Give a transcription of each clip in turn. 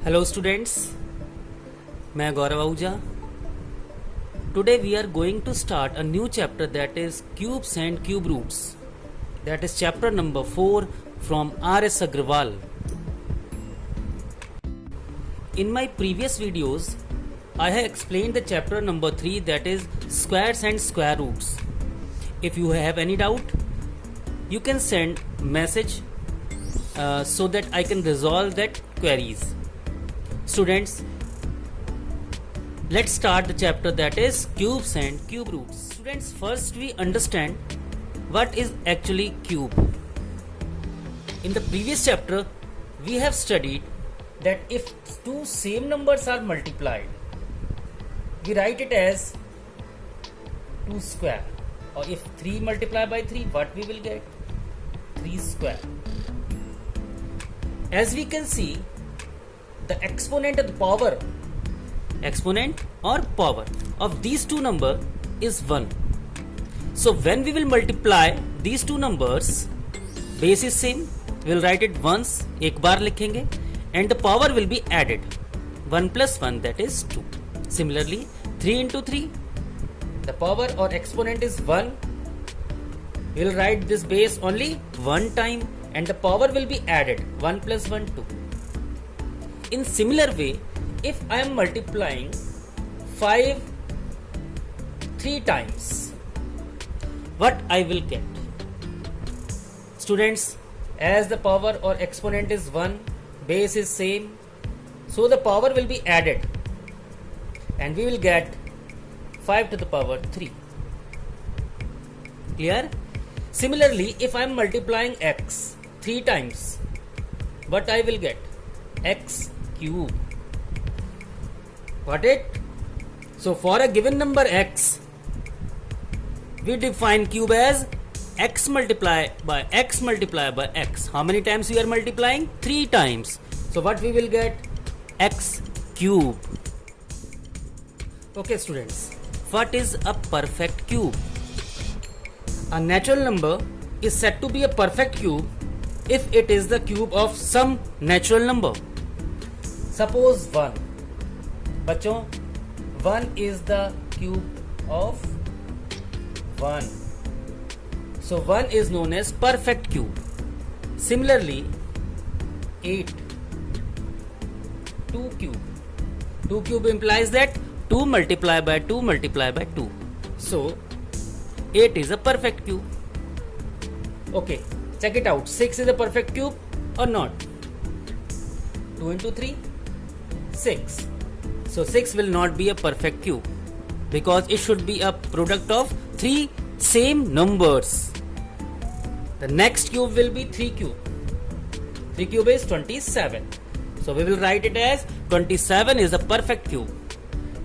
Hello students, मैं गौरव Ahuja. Today we are going to start a new chapter that is cubes and cube roots. That is chapter number 4 from R.S. Agrawal. In my previous videos, I have explained the chapter number 3 that is squares and square roots. If you have any doubt, you can send message so that I can resolve that queries. Students, let's start the chapter that is cubes and cube roots. Students, first we understand what is actually cube. In the previous chapter, we have studied that if two same numbers are multiplied, we write it as 2 square. Or if 3 multiplied by 3, what we will get? 3 square. As we can see, the exponent of the power of these two numbers is 1. So when we will multiply these two numbers, base is same, we will write it once, एक बार लिखेंगे, and the power will be added. 1 plus 1, that is 2. Similarly, 3 into 3, the power or exponent is 1. We will write this base only one time and the power will be added. 1 plus 1, 2. In similar way, if I am multiplying 5 3 times, what I will get? Students, as the power or exponent is 1, base is same, so the power will be added and we will get 5 to the power 3. Clear? Similarly, if I am multiplying x 3 times, what I will get? X cube. Got it? So for a given number x, we define cube as x multiplied by x multiplied by x. How many times we are multiplying? 3 times. So what we will get? X cube. Okay students, what is a perfect cube? A natural number is said to be a perfect cube if it is the cube of some natural number. Suppose 1. बच्चों, 1 is the cube of 1. So 1 is known as perfect cube. Similarly, 8. 2 cube. 2 cube implies that 2 multiplied by 2 multiplied by 2. So 8 is a perfect cube. Okay, check it out. 6 is a perfect cube or not? 2 into 3, 6. So 6 will not be a perfect cube because it should be a product of 3 same numbers. The next cube will be 3 cube. 3 cube is 27. So we will write it as 27 is a perfect cube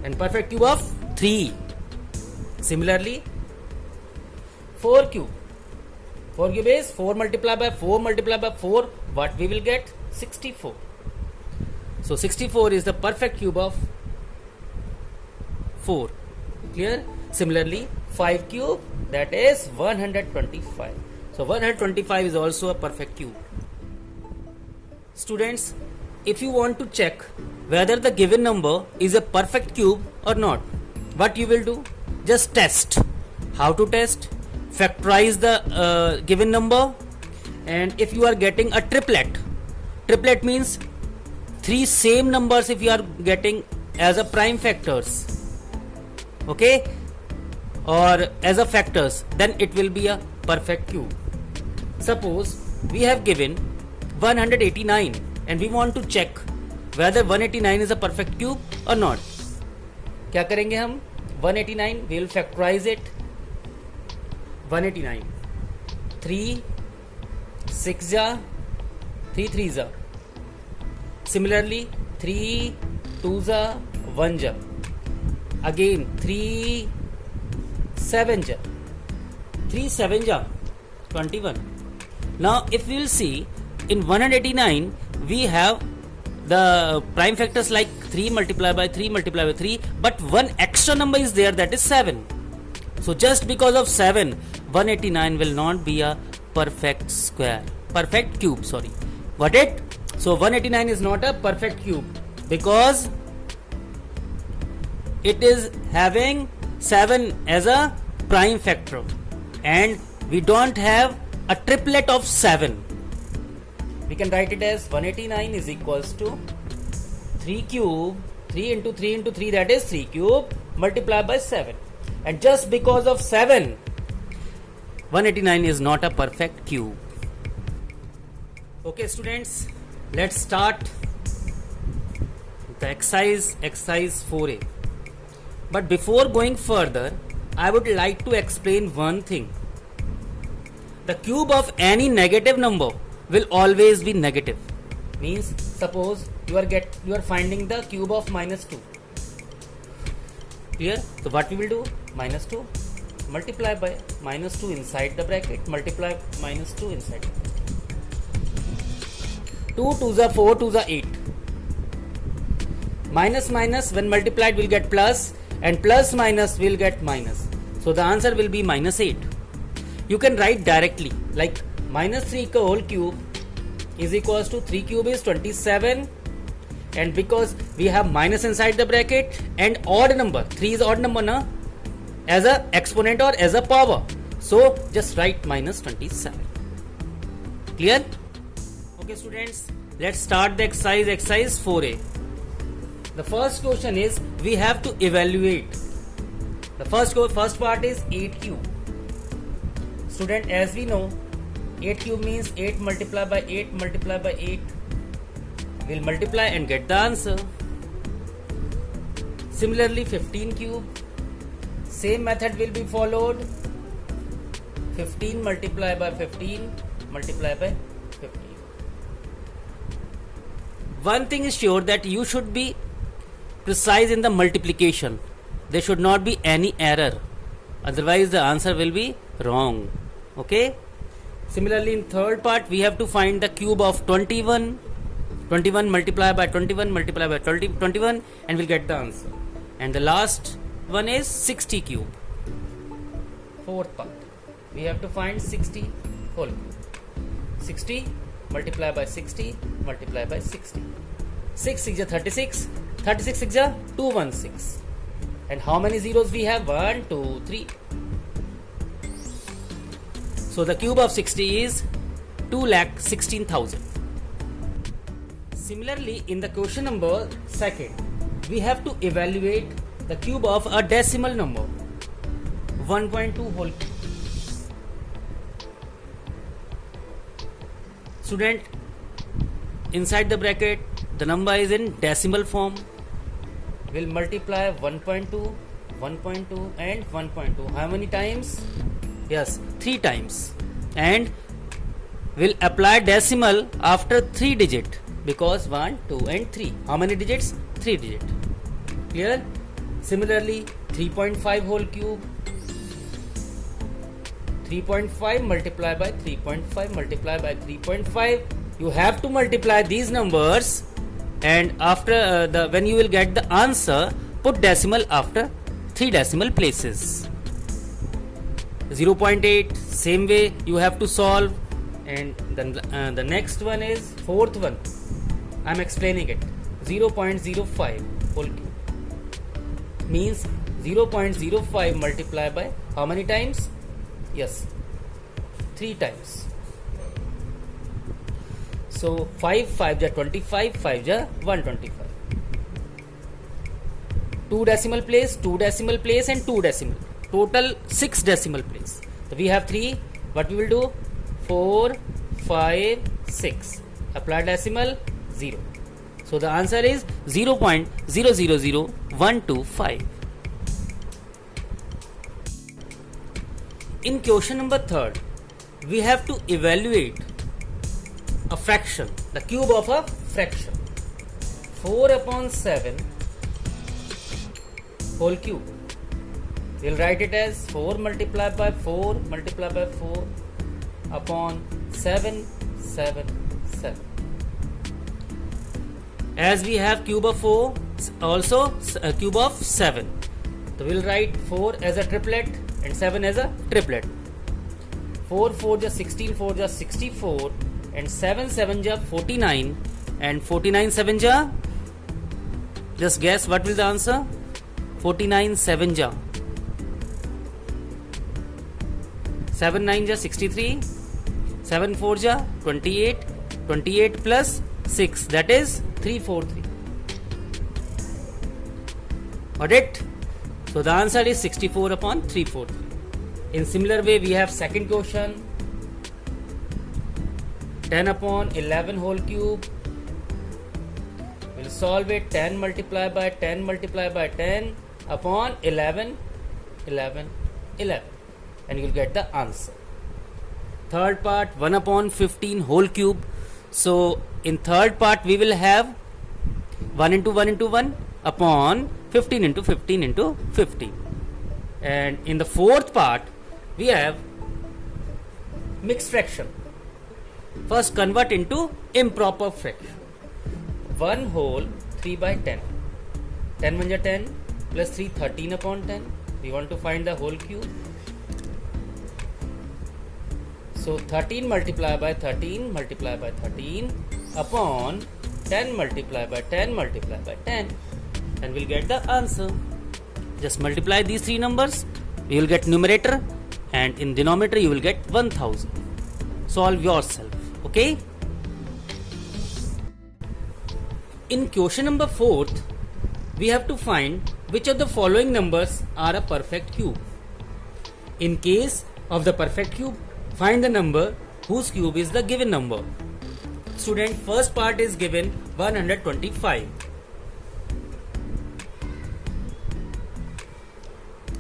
and perfect cube of 3. Similarly, 4 cube. 4 cube is 4 multiplied by 4 multiplied by 4. What we will get? 64. So 64 is the perfect cube of 4. Clear? Similarly, 5 cube, that is 125. So 125 is also a perfect cube. Students, if you want to check whether the given number is a perfect cube or not, what you will do? Just test. How to test? Factorize the given number, and if you are getting a triplet means 3 same numbers if you are getting as a prime factors, okay, or as a factors, then it will be a perfect cube. Suppose we have given 189 and we want to check whether 189 is a perfect cube or not. क्या करेंगे हम? 189 we will factorize it. 189 3 6 ja 3 3 ja. Similarly, 3 2 ja 1 ja. Again 3 7 ja 3 7 ja 21. Now if we will see in 189 we have the prime factors like 3 multiplied by 3 multiplied by 3, but one extra number is there, that is 7. So just because of 7, 189 will not be a perfect cube. Got it? So 189 is not a perfect cube. because it is having 7 as a prime factor and we don't have a triplet of 7. We can write it as 189 is equals to 3 cube, 3 into 3 into 3, that is 3 cube multiplied by 7. And just because of 7, 189 is not a perfect cube. Okay students, let's start the exercise 4a. But before going further, I would like to explain one thing. The cube of any negative number will always be negative. Means suppose you are finding the cube of -2. Clear? So what we will do? -2 multiply by -2 inside the bracket, multiply -2 inside the bracket. 2 2s are 4, 2s are 8. Minus minus when multiplied will get plus and plus minus will get minus. So the answer will be -8. You can write directly like -3 whole cube is equals to 3 cube is 27, and because we have minus inside the bracket and odd number, 3 is odd number na, as a exponent or as a power, so just write -27. Clear? Okay students, let's start the exercise 4a. The first question is we have to evaluate. The first part is 8 cube. Student, as we know, 8 cube means 8 multiplied by 8 multiplied by 8. We'll multiply and get the answer. Similarly 15 cube, same method will be followed. 15 multiplied by 15 multiplied by 15. One thing is sure, that you should be precise in the multiplication. There should not be any error, otherwise the answer will be wrong. Okay. Similarly in third part we have to find the cube of 21. 21 multiplied by 21 multiplied by 21 and we'll get the answer. And the last one is 60 cube. Fourth part we have to find 60 whole cube. 60 multiplied by 60 multiplied by 60. 6 6 is 36. 36 6 is 216. And how many zeros we have? 1 2 3. So the cube of 60 is 2,16,000. Similarly, in the question number 2, we have to evaluate the cube of a decimal number, 1.2 whole cube. Student, inside the bracket, the number is in decimal form. We'll multiply 1.2, 1.2 and 1.2. How many times? Yes, 3 times. And we'll apply decimal after 3 digit, because 1, 2 and 3. How many digits? 3 digit. Clear? Similarly 3.5 whole cube. 3.5 multiplied by 3.5 multiplied by 3.5. You have to multiply these numbers, and after when you will get the answer, put decimal after 3 decimal places. 0.8, same way you have to solve. And then the next one is fourth one. I am explaining it. 0.05 whole cube means 0.05 multiplied by how many times? Yes, 3 times. So 5 5 ja 25, 5 ja 125. 2 decimal place, 2 decimal place and 2 decimal. Total 6 decimal place. So we have 3. What we will do? 4 5 6. Apply decimal 0. So the answer is 0.000125. In question number 3, we have to evaluate a fraction, the cube of a fraction. 4 upon 7 whole cube. We'll write it as 4 multiplied by 4 multiplied by 4 upon 7 7 7. As we have cube of 4, also a cube of 7. So we'll write 4 as a triplet and 7 as a triplet. 4 4 ja 16, 4 ja 64 and 7 7 ja 49 and 49 7 ja Just guess what will the answer? 49 7 ja. 7 9 ja 63. 7 4 ja 28. 28 plus 6, that is 343. Got it? So the answer is 64 upon 343. In similar way, we have second question. 10 upon 11 whole cube. We'll solve it. 10 multiplied by 10 multiplied by 10 upon 11, 11, 11. And you'll get the answer. Third part, 1 upon 15 whole cube. So in third part, we will have 1 into 1 into 1 upon 15 into 15 into 15. And in the fourth part, we have mixed fraction. First convert into improper fraction. 1 whole 3 by 10. 10 1 10 plus 3 13 upon 10. We want to find the whole cube. So 13 multiplied by 13 multiplied by 13 upon 10 multiplied by 10 multiplied by 10, and we'll get the answer. Just multiply these three numbers, you will get numerator, and in denominator you will get 1000. Solve yourself. Okay? In question number 4th, we have to find which of the following numbers are a perfect cube. In case of the perfect cube, find the number whose cube is the given number. Student, first part is given 125.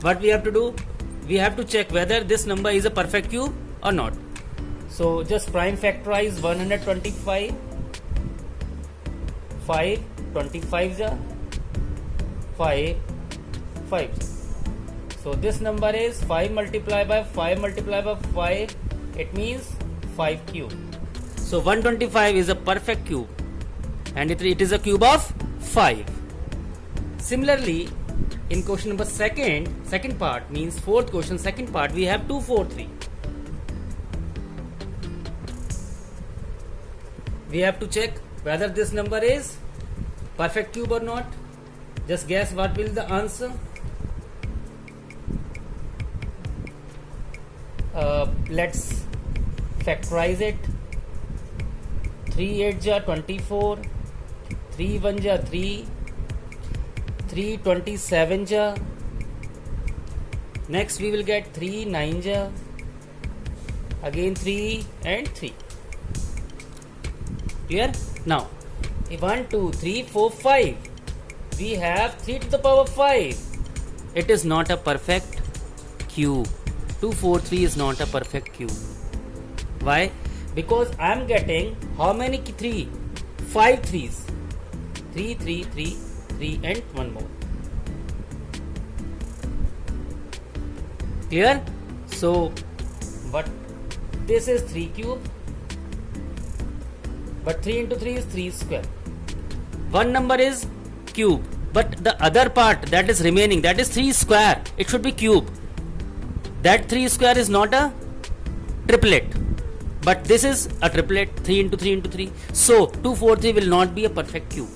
What we have to do? We have to check whether this number is a perfect cube or not. So just prime factorize 125. 5 25 ja 5 5. So this number is 5 multiplied by 5 multiplied by 5. It means 5 cube. So 125 is a perfect cube, and it is a cube of 5. Similarly, in question number second part, means fourth question, second part, we have 243. We have to check whether this number is perfect cube or not. Just guess what will the answer. Let's factorize it. 3 8 ja 24, 3 1 ja 3, 3 27 ja. Next we will get 3 9 ja, again 3 and 3. Clear? Now 1 2 3 4 5. We have 3 to the power 5. It is not a perfect cube. 243 is not a perfect cube. Why? Because I am getting how many 3? 5 3s. 3 3 3 3 and one more. Clear? So but this is 3 cube, but 3 into 3 is 3 square. One number is cube, but the other part that is remaining, that is 3 square. It should be cube. That 3 square is not a triplet, but this is a triplet. 3 into 3 into 3. So 243 will not be a perfect cube.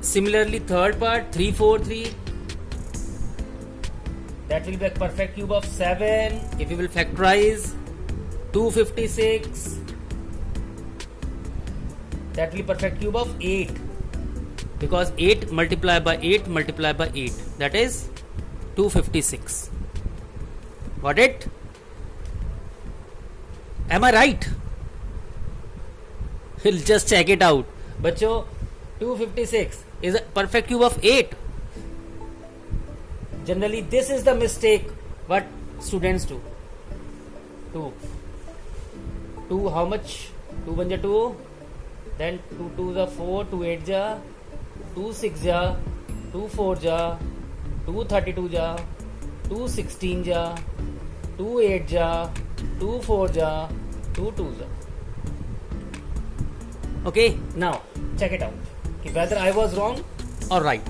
Similarly, third part 343, that will be a perfect cube of 7. If you will factorize 256, that will be perfect cube of 8, because 8 multiplied by 8 multiplied by 8, that is 256. Got it? Am I right? We'll just check it out. Bacho, 256 is a perfect cube of 8. Generally this is the mistake what students do. 2 how much? 2 1 ja 2, then 2 2 ja 4, 2 8 ja 2 6 ja 2 4 ja 2 32 ja 2 16 ja 2 8 ja 2 4 ja 2 2 ja. Okay, now check it out whether I was wrong or right.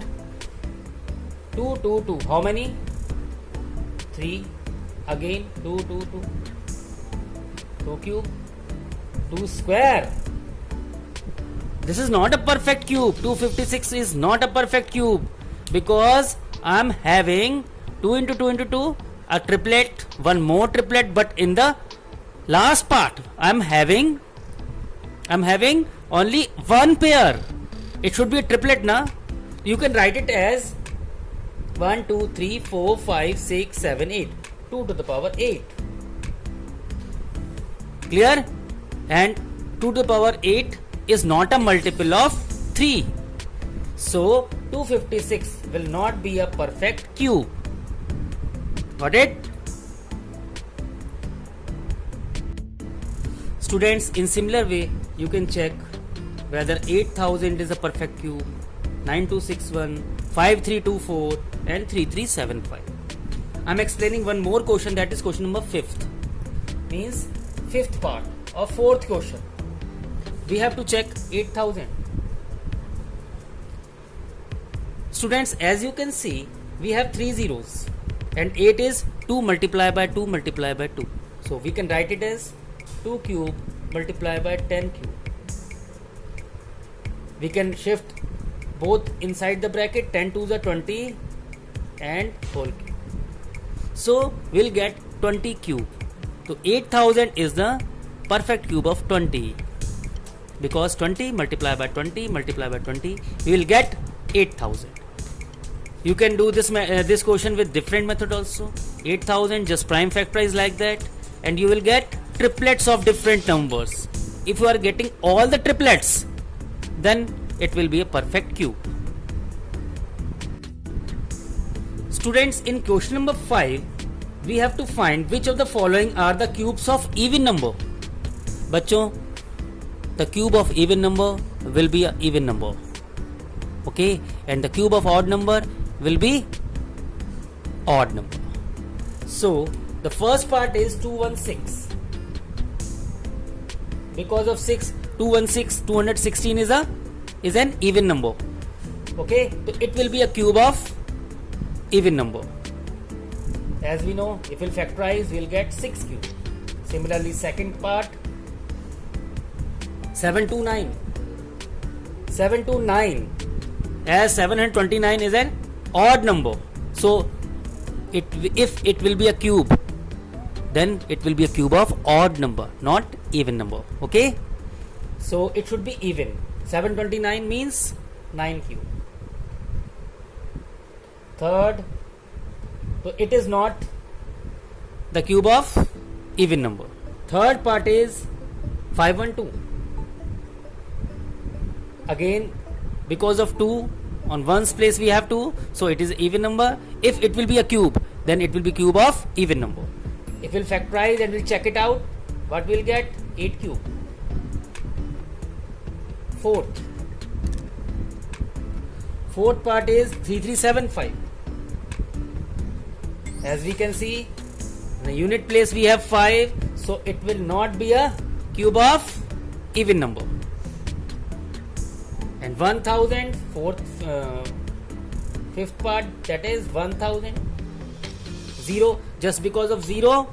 2 2 2 how many? 3. Again 2 2 2, 2 cube, 2 square. This is not a perfect cube. 256 is not a perfect cube because I'm having 2 into 2 into 2, a triplet, one more triplet, but in the last part I'm having only one pair. It should be a triplet, na? You can write it as 1, 2, 3, 4, 5, 6, 7, 8. 2 to the power 8. Clear? And 2 to the power 8 is not a multiple of 3. So 256 will not be a perfect cube. Got it? Students, in similar way, you can check whether 8000 is a perfect cube, 9261, 5324 and 3375. I am explaining one more question, that is question number 5th. Means 5th part of 4th question. We have to check 8000. Students, as you can see, we have 3 zeros and 8 is 2 multiplied by 2 multiplied by 2. So we can write it as 2 cube multiplied by 10 cube. We can shift both inside the bracket, 10 to the 20 and whole cube. So we'll get 20 cube. So 8000 is the perfect cube of 20, because 20 multiplied by 20 multiplied by 20, we will get 8000. You can do this question with different method also. 8000, just prime factorize like that, and you will get triplets of different numbers. If you are getting all the triplets, then it will be a perfect cube. Students, in question number 5, we have to find which of the following are the cubes of even number. Bachcho, the cube of even number will be an even number. Okay, and the cube of odd number will be odd number. So the first part is 216. Because of 6, 216, 216 is an even number. Okay, so it will be a cube of even number. As we know, if we'll factorize, we'll get 6 cube. Similarly, second part, 729. 729, as 729 is an odd number. So if it will be a cube, then it will be a cube of odd number, not even number. Okay, so it should be even. 729 means 9 cube. Third, so it is not the cube of even number. Third part is 512. Again, because of 2 on one's place we have 2, so it is even number. If it will be a cube, then it will be cube of even number. If we'll factorize and we'll check it out, what we'll get? 8 cube. Fourth part is 3375. As we can see, in the unit place we have 5, so it will not be a cube of even number. And 1000, fifth part, that is 1000. 0, just because of 0,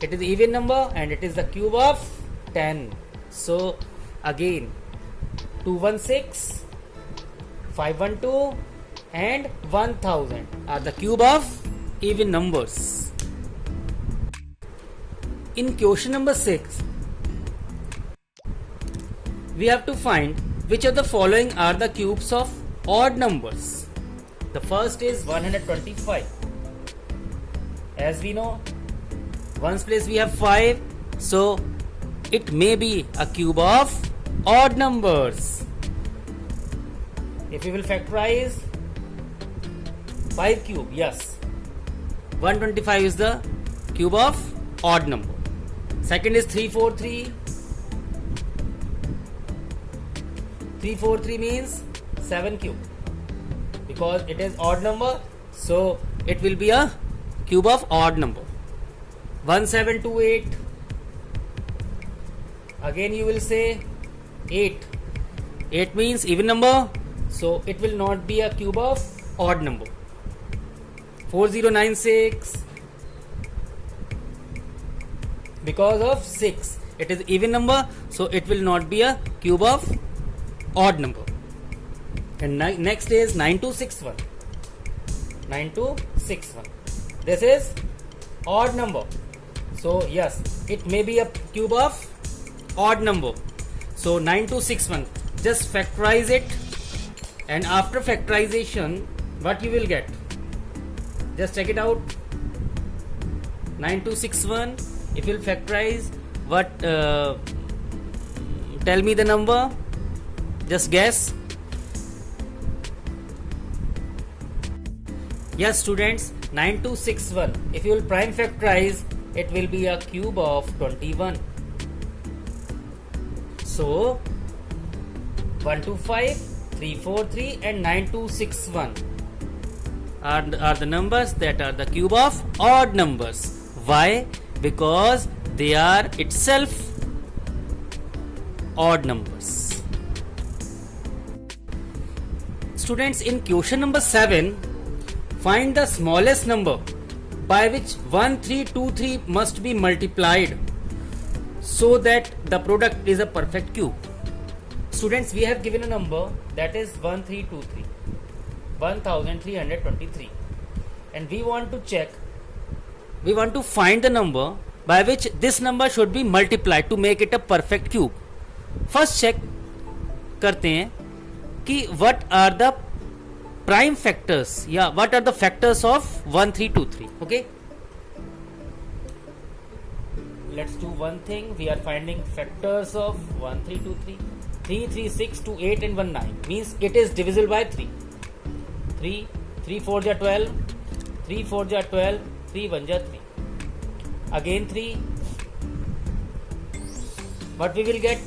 it is even number and it is the cube of 10. So again, 216, 512 and 1000 are the cube of even numbers. In question number 6, we have to find which of the following are the cubes of odd numbers. The first is 125. As we know, one's place we have 5, so it may be a cube of odd numbers. If we will factorize, 5 cube, yes, 125 is the cube of odd number. Second is 343. 343 means 7 cube, because it is odd number, so it will be a cube of odd number. 1728, again you will say 8. 8 means even number, so it will not be a cube of odd number. 4096, because of 6, it is even number, so it will not be a cube of odd number. And next is 9261. 9261. This is odd number. So yes, it may be a cube of odd number. So 9261. Just factorize it, and after factorization, what you will get? Just check it out. 9261. If you will factorize, what? Tell me the number. Just guess. Yes, students, 9261. If you will prime factorize, it will be a cube of 21. So 125, 343 and 9261 are the numbers that are the cube of odd numbers. Why? Because they are itself odd numbers. Students, in question number 7, find the smallest number by which 1323 must be multiplied so that the product is a perfect cube. Students, we have given a number that is 1323, 1323, and we want to find the number by which this number should be multiplied to make it a perfect cube. First check करते हैं कि what are the prime factors, what are the factors of 1323. Okay, let's do one thing. We are finding factors of 1323. 3, 3, 6, 2, 8 and 1, 9 means it is divisible by 3. 3, 3 4 ja 12, 3 4 ja 12, 3 1 ja 3. Again 3. What we will get?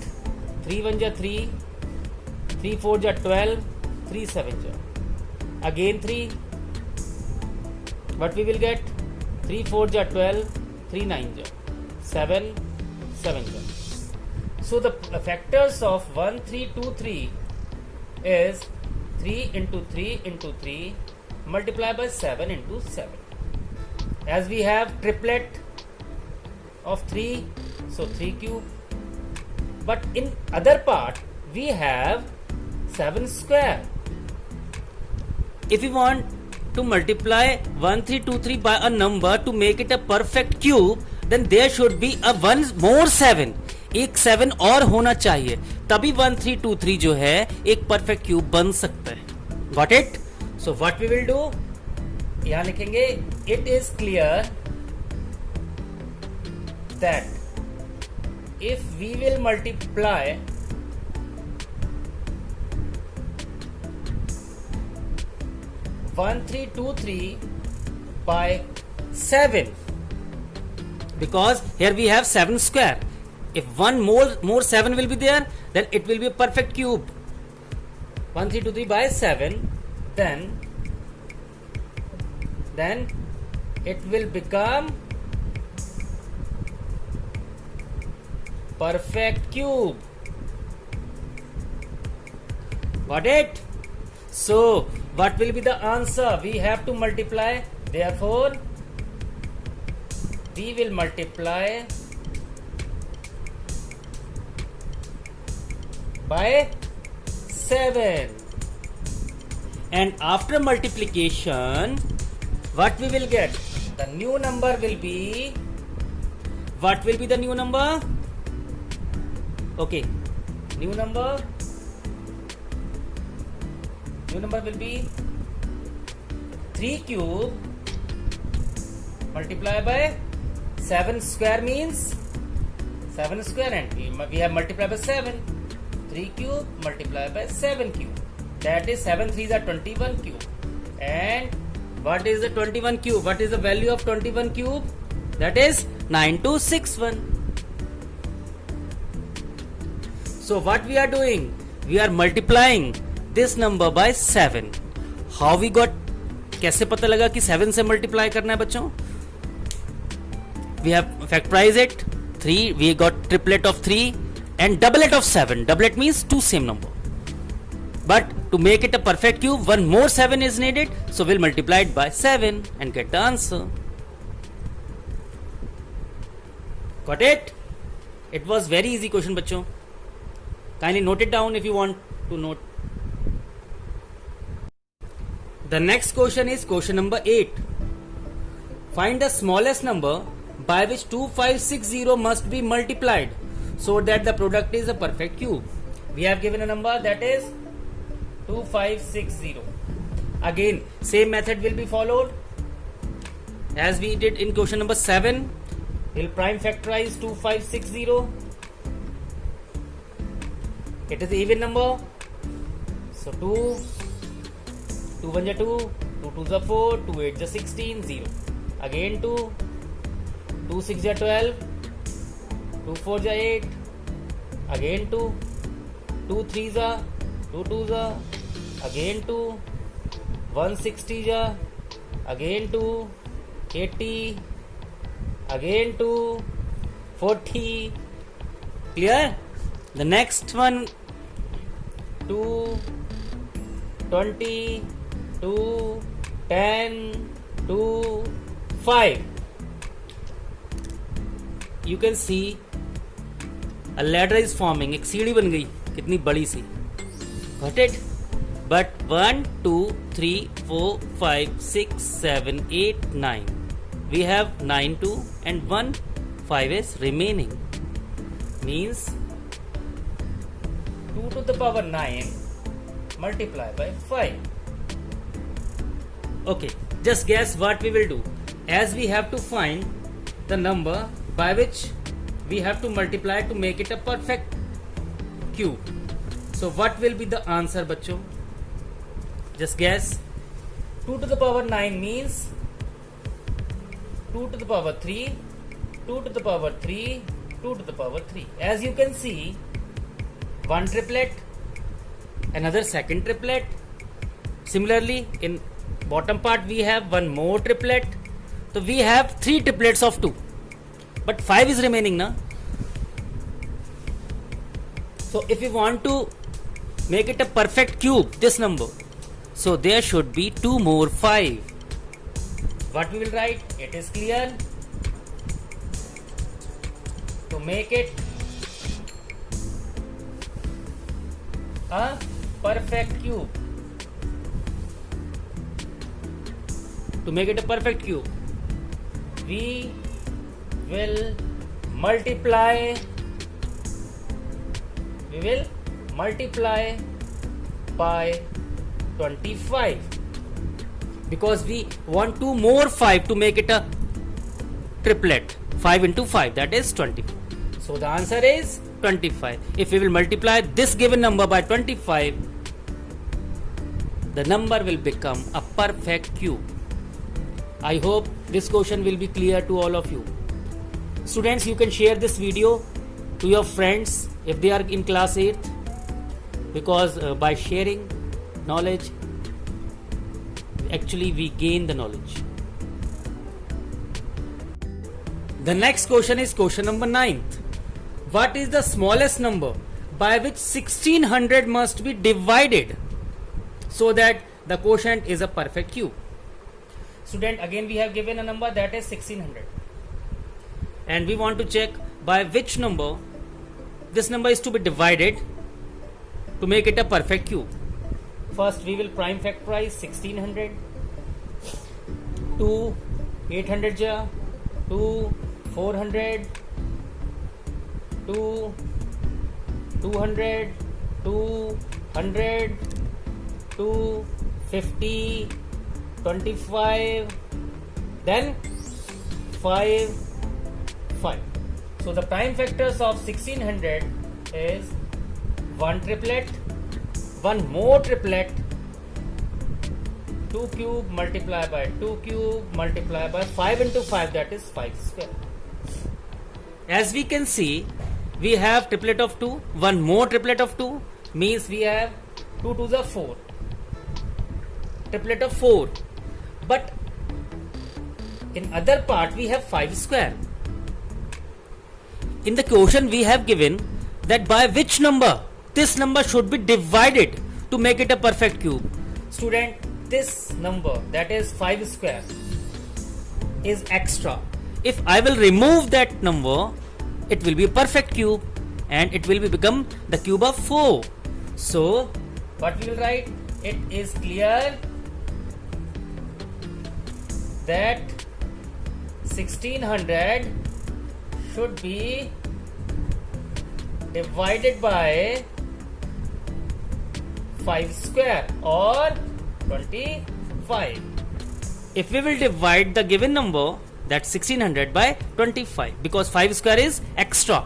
3 1 ja 3, 3 4 ja 12, 3 7 ja. Again 3. What we will get? 3 4 ja 12, 3 9 ja, 7 7 ja. So the factors of 1323 is 3 into 3 into 3 multiplied by 7 into 7. As we have triplet of 3, so 3 cube. But in other part we have 7 square. If we want to multiply 1323 by a number to make it a perfect cube, then there should be a one more 7. एक 7 और होना चाहिए, तभी 1323 जो है एक perfect cube बन सकता है. Got it? So what we will do? यहां लिखेंगे it is clear that if we will multiply 1323 by 7, because here we have 7 square. If one more 7 will be there, then it will be a perfect cube. 1323 by 7, then it will become perfect cube. Got it? So what will be the answer? We have to multiply. Therefore, we will multiply by 7, and after multiplication, what we will get? The new number will be, what will be the new number? Okay, new number will be 3 cube multiplied by 7 square means 7 square, and we have multiplied by 7. 3 cube multiplied by 7 cube, that is 7 3s are 21 cube. And what is the 21 cube? What is the value of 21 cube? That is 9261. So what we are doing? We are multiplying this number by 7. How we got? कैसे पता लगा कि 7 से multiply करना है बच्चों? We have factorized it. 3, we got triplet of 3 and doublet of 7. Doublet means two same number. But to make it a perfect cube, one more 7 is needed. So we'll multiply it by 7 and get the answer. Got it? It was very easy question, bachcho. Kindly note it down if you want to note. The next question is question number 8. Find the smallest number by which 2560 must be multiplied so that the product is a perfect cube. We have given a number that is 2560. Again, same method will be followed as we did in question number 7. We'll prime factorize 2560. It is even number. So 2 1 is 2, 2 2 is 4, 2 8 is 16, 0. Again 2 6 is 12, 2 4 is 8. Again 2 3 is 2 2 is again 2 160 is again 2 80 again 2 40. Clear? The next one 2 20 2 10 2 5. You can see a ladder is forming. एक सीढ़ी बन गई कितनी बड़ी सी. Got it? But 1 2 3 4 5 6 7 8 9. We have 9 2 and 1 5 is remaining. Means 2 to the power 9 multiply by 5. Okay, just guess what we will do. As we have to find the number by which we have to multiply to make it a perfect cube. So what will be the answer, bachcho? Just guess. 2 to the power 9 means 2 to the power 3, 2 to the power 3, 2 to the power 3. As you can see, one triplet, another second triplet. Similarly, in bottom part we have one more triplet. So we have 3 triplets of 2. But 5 is remaining, na? So if we want to make it a perfect cube, this number, so there should be 2 more 5. What we will write? It is clear. To make it a perfect cube. To make it a perfect cube, we will multiply by 25, because we want 2 more 5 to make it a triplet. 5 into 5, that is 20. So the answer is 25. If we will multiply this given number by 25, the number will become a perfect cube. I hope this question will be clear to all of you. Students, you can share this video to your friends if they are in class 8th, because by sharing knowledge, actually we gain the knowledge. The next question is question number 9th. What is the smallest number by which 1600 must be divided so that the quotient is a perfect cube? Student, again we have given a number that is 1600. And we want to check by which number this number is to be divided to make it a perfect cube. First we will prime factorize 1600. 2 800 ja, 2 400, 2 200, 200, 2 50, 25, then 5 5. So the prime factors of 1600 is 1 triplet, 1 more triplet, 2 cube multiplied by 2 cube multiplied by 5 into 5, that is 5 square. As we can see, we have triplet of 2, 1 more triplet of 2, means we have 2 2s are 4, triplet of 4. But in other part we have 5 square. In the question we have given that by which number this number should be divided to make it a perfect cube. Student, this number, that is 5 square, is extra. If I will remove that number, it will be a perfect cube and it will become the cube of 4. So what we will write? It is clear that 1600 should be divided by 5 square or 25. If we will divide the given number, that's 1600 by 25, because 5 square is extra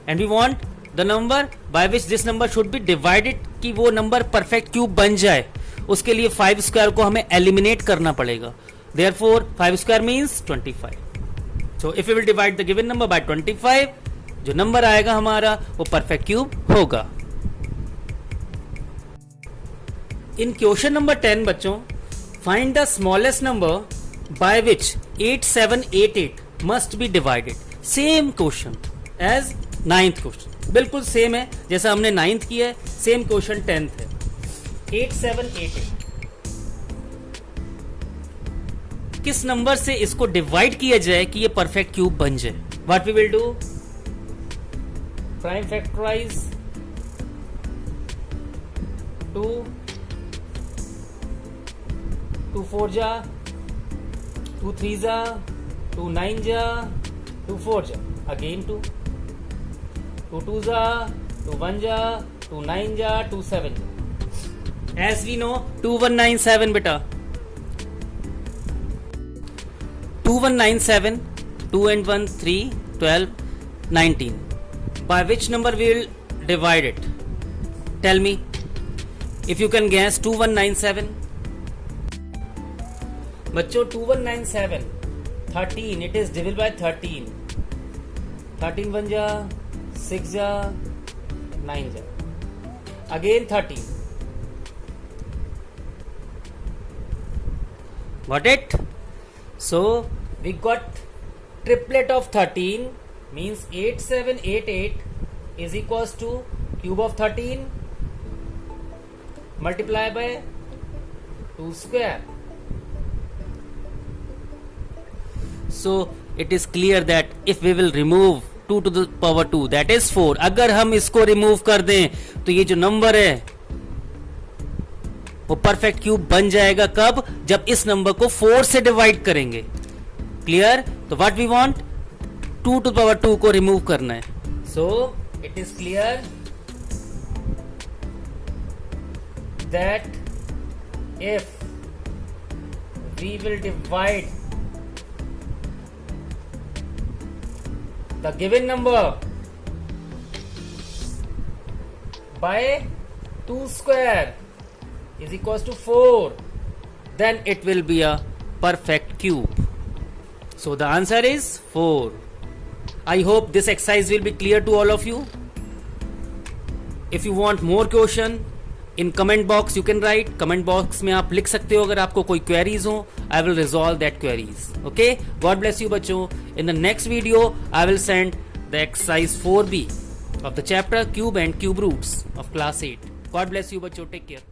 and we want the number by which this number should be divided कि वो number perfect cube बन जाए, उसके लिए 5 square को हमें eliminate करना पड़ेगा. Therefore 5 square means 25. So if we will divide the given number by 25, जो नंबर आएगा हमारा वो परफेक्ट क्यूब होगा. In question number 10 बच्चों, find the smallest number by which 8788 must be divided. Same question as 9th question. बिल्कुल same है जैसा हमने 9th किया है, सेम क्वेश्चन 10th है. 8788 किस नंबर से इसको डिवाइड किया जाए कि ये परफेक्ट क्यूब बन जाए? What we will do? Prime factorise 2 2 4 जा, 2 3 जा, 2 9 जा, 2 4 जा, अगेन 2 2 2 जा, 2 1 जा, 2 9 जा, 2 7 जा. एज वी नो 2197 बेटा, 2197, 2 and 1 3, 12, 19. By which number we will divide it? Tell me if you can guess. 2197 बच्चों, 2197 13, it is divisible by 13. 13 1 जा, 6 जा, 9 जा, again 13. Got it? So we got triplet of 13 means 8788 is equals to cube of 13 multiply by 2 square. So it is clear that if we will remove 2 to the power 2, that is 4. अगर हम इसको remove कर दें तो ये जो number है वो परफेक्ट क्यूब बन जाएगा. कब? जब इस नंबर को 4 से डिवाइड करेंगे. क्लियर? तो what we want? 2 to the power 2 को रिमूव करना है. So it is clear that if we will divide the given number by 2 square is equals to 4, then it will be a perfect cube. So the answer is 4. I hope this exercise will be clear to all of you. If you want more question, in comment box you can write. Comment box में आप लिख सकते हो अगर आपको कोई queries हो. I will resolve that queries. Okay? God bless you बच्चों. In the next video, I will send the exercise 4B of the chapter Cube and Cube Roots of class 8. God bless you बच्चों. Take care.